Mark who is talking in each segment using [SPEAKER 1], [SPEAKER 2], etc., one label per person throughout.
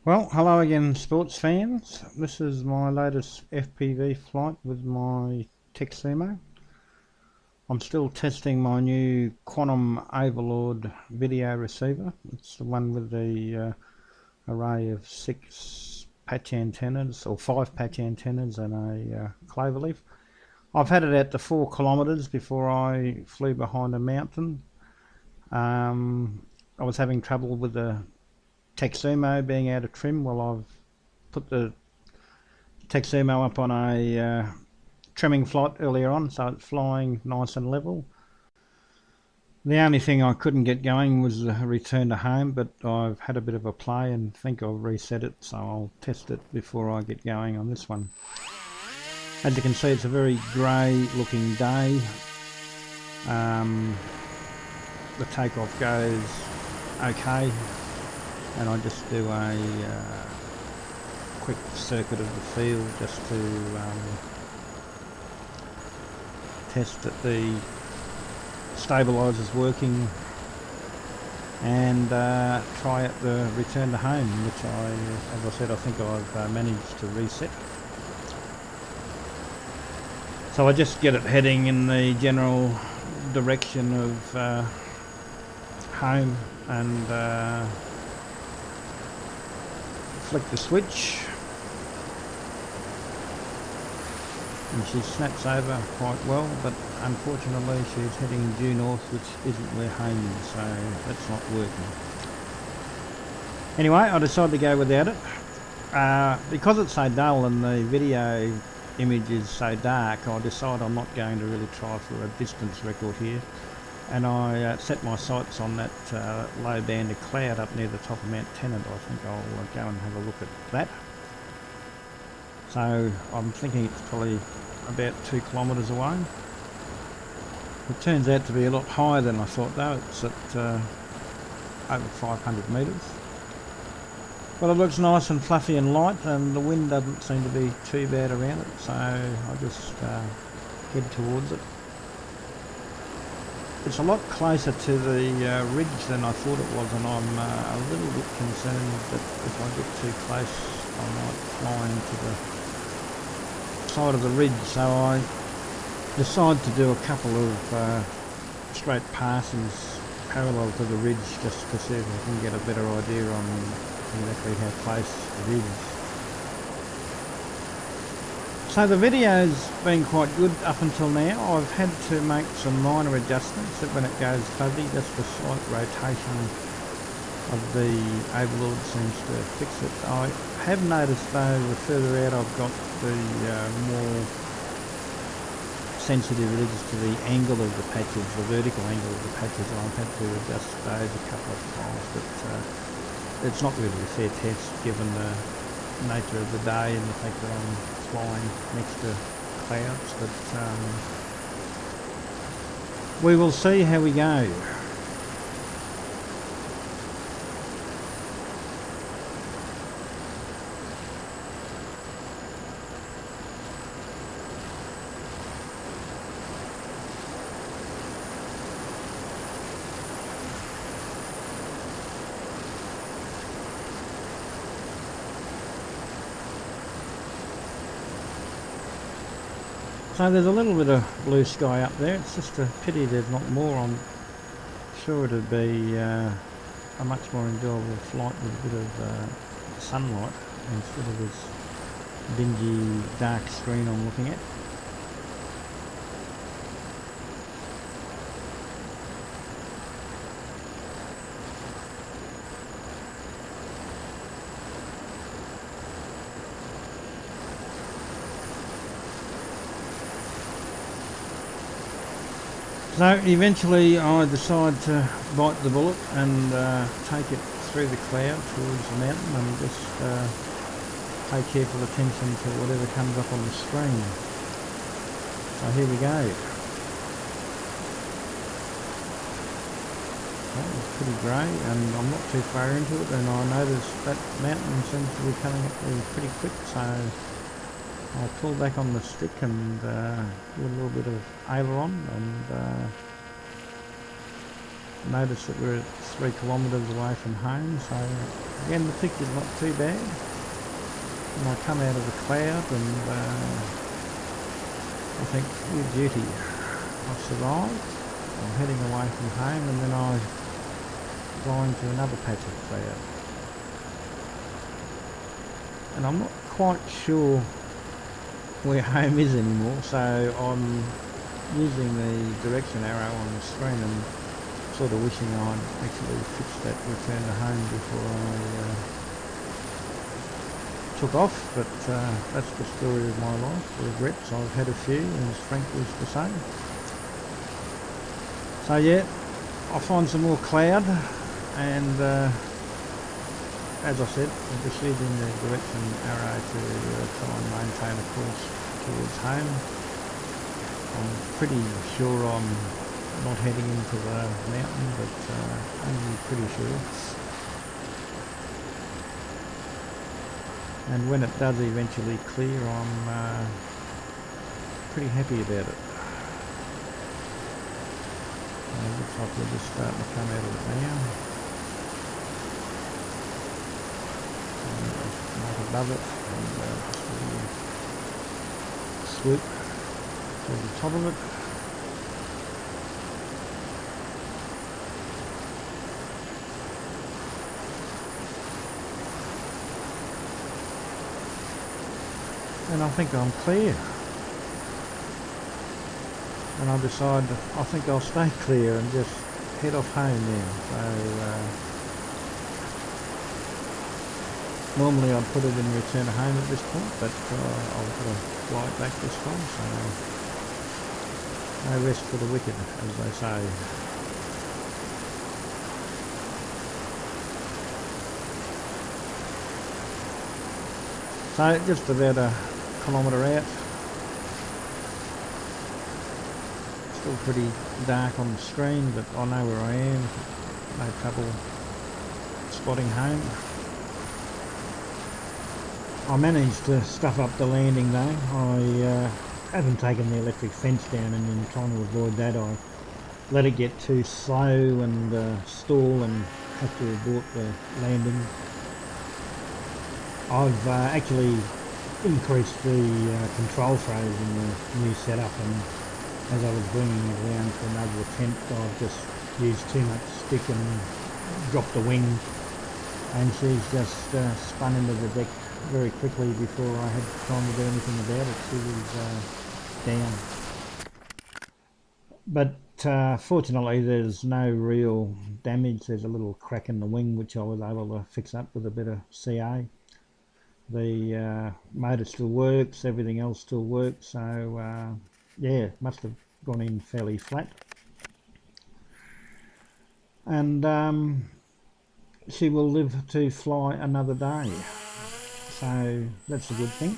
[SPEAKER 1] Well, hello again, sports fans. This is my latest FPV flight with my tek-sumo. I'm still testing my new Quantum Overlord video receiver. It's the one with the array of 6 patch antennas, or 5 patch antennas and a cloverleaf. I've had it out to 4 kilometres before I flew behind a mountain. I was having trouble with the tek-sumo being out of trim. Well, I've put the tek-sumo up on a trimming flight earlier on, so it's flying nice and level. The only thing I couldn't get going was a return to home, but I've had a bit of a play and think I'll reset it, so I'll test it before I get going on this one. As you can see, it's a very grey looking day. The takeoff goes okay, and I just do a quick circuit of the field just to test that the stabiliser's working and try out the return to home, which as I said, I think I've managed to reset. So I just get it heading in the general direction of home and flick the switch, and she snaps over quite well, but unfortunately she's heading due north, which isn't where home is, so that's not working. Anyway, I decided to go without it. Because it's so dull and the video image is so dark, I decided I'm not going to really try for a distance record here, and I set my sights on that low band of cloud up near the top of Mount Tennant. I think I'll go and have a look at that. So I'm thinking it's probably about 2 kilometres away. It turns out to be a lot higher than I thought though. It's at over 500 metres. But it looks nice and fluffy and light, and the wind doesn't seem to be too bad around it, so I'll just head towards it. It's a lot closer to the ridge than I thought it was, and I'm a little bit concerned that if I get too close I might fly into the side of the ridge. So I decided to do a couple of straight passes parallel to the ridge just to see if I can get a better idea on exactly how close it is. So the video's been quite good up until now. I've had to make some minor adjustments that when it goes fuzzy, just a slight rotation of the Overlord seems to fix it. I have noticed though, the further out I've got, the more sensitive it is to the angle of the patches, the vertical angle of the patches. I've had to adjust those a couple of times, but it's not really a fair test given the nature of the day and the fact that I'm flying next to clouds, but we will see how we go. So there's a little bit of blue sky up there. It's just a pity there's not more. I'm sure it'd be a much more enjoyable flight with a bit of sunlight instead of this dingy dark screen I'm looking at. So eventually I decide to bite the bullet and take it through the cloud towards the mountain and just pay careful attention to whatever comes up on the screen. So here we go. That was pretty grey and I'm not too far into it, and I noticed that mountain seems to be coming up there pretty quick, so I'll pull back on the stick and do a little bit of aileron and noticed that we're 3 kilometres away from home, so again the picture's not too bad. And I come out of the cloud and I think, good duty, I've survived. I'm heading away from home and then I fly into another patch of cloud. And I'm not quite sure where home is anymore, so I'm using the direction arrow on the screen and sort of wishing I'd actually fixed that return to home before I took off, but that's the story of my life. Regrets, I've had a few, as Frank was to say. So yeah, I'll find some more cloud, and as I said, I'm just using the direction arrow to try and maintain a course towards home. I'm pretty sure I'm not heading into the mountain, but I'm pretty sure. And when it does eventually clear, I'm pretty happy about it. It looks like we're just starting to come out of it now. Right above it, and just swoop to the top of it. And I think I'm clear. And I decide I think I'll stay clear and just head off home then. So normally I'd put it in return to home at this point, but I've got to fly it back this time, so no rest for the wicked, as they say. So just about a kilometre out. Still pretty dark on the screen, but I know where I am. No trouble spotting home. I managed to stuff up the landing though. I haven't taken the electric fence down, and in trying to avoid that I let it get too slow and stall and have to abort the landing. I've actually increased the control throws in the new setup, and as I was bringing it around for another attempt, I've just used too much stick and dropped the wing, and she's just spun into the deck very quickly before I had time to do anything about it. She was down. But fortunately there's no real damage. There's a little crack in the wing which I was able to fix up with a bit of CA. The motor still works, everything else still works, so yeah, must have gone in fairly flat. And she will live to fly another day, so that's a good thing.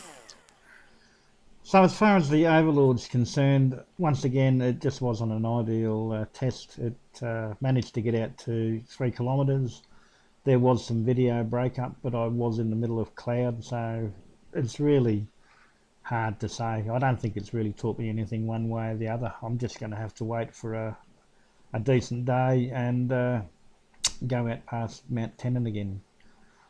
[SPEAKER 1] So as far as the Overlord's concerned, once again it just wasn't an ideal test. It managed to get out to 3 kilometres. There was some video breakup, but I was in the middle of cloud, so it's really hard to say. I don't think it's really taught me anything one way or the other. I'm just going to have to wait for a decent day and go out past Mount Tennant again.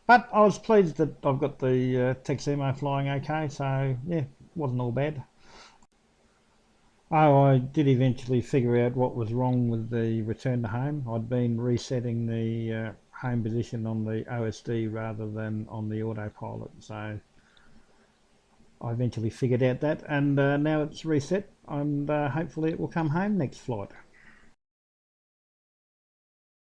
[SPEAKER 1] But I was pleased that I've got the tek-sumo flying okay, so yeah, wasn't all bad. Oh, I did eventually figure out what was wrong with the return to home. I'd been resetting the home position on the OSD rather than on the autopilot, so I eventually figured out that, and now it's reset, and hopefully it will come home next flight.